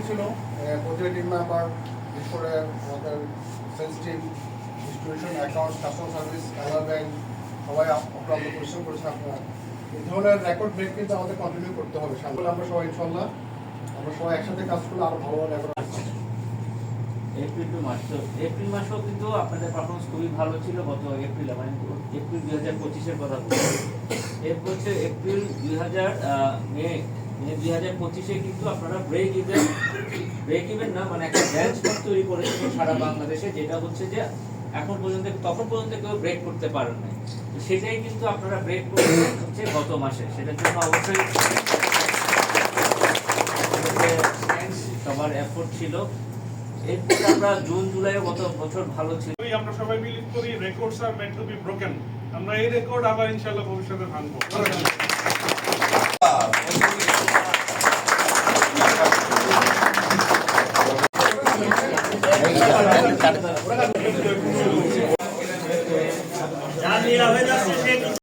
ছিল প্রতিটি team member, বিশেষ করে আমাদের sales team, distribution, accounts, customer service, colour bank, সবাই অক্লান্ত পরিশ্রম করেছেন আপনারা। এই ধরনের রেকর্ড ব্রেক কিন্তু আমাদের কন্টিনিউ করতে হবে। সামনে আমরা সবাই ইনশাল্লাহ আমরা সবাই একসাথে কাজ করলে আরো ভালো রেকর্ড। এপ্রিল টু মার্চ, তো এপ্রিল মাসেও কিন্তু আপনাদের পারফরমেন্স খুবই ভালো ছিল। গত এপ্রিল মানে এপ্রিল 2025-এর কথা বলছি। এরপর হচ্ছে এপ্রিল 2000 মে 2025-এ কিন্তু আপনারা ব্রেক ইভেন না মানে একটা বেঞ্চমার্ক তৈরি করেছিলেন সারা বাংলাদেশে, যেটা হচ্ছে যে এখন পর্যন্ত তখন পর্যন্ত কেউ ব্রেক করতে পারেন নাই। তো সেটাই কিন্তু আপনারা ব্রেক করেছেন হচ্ছে গত মাসে। সেটার জন্য অবশ্যই সবার এফোর্ট ছিল। এরপর আমরা জুন জুলাই গত বছর ভালো ছিল। আমরা সবাই বিলিভ করি records are meant to be broken. আমরা এই রেকর্ড আবার ইনশাআল্লাহ ভবিষ্যতে ভাঙবো।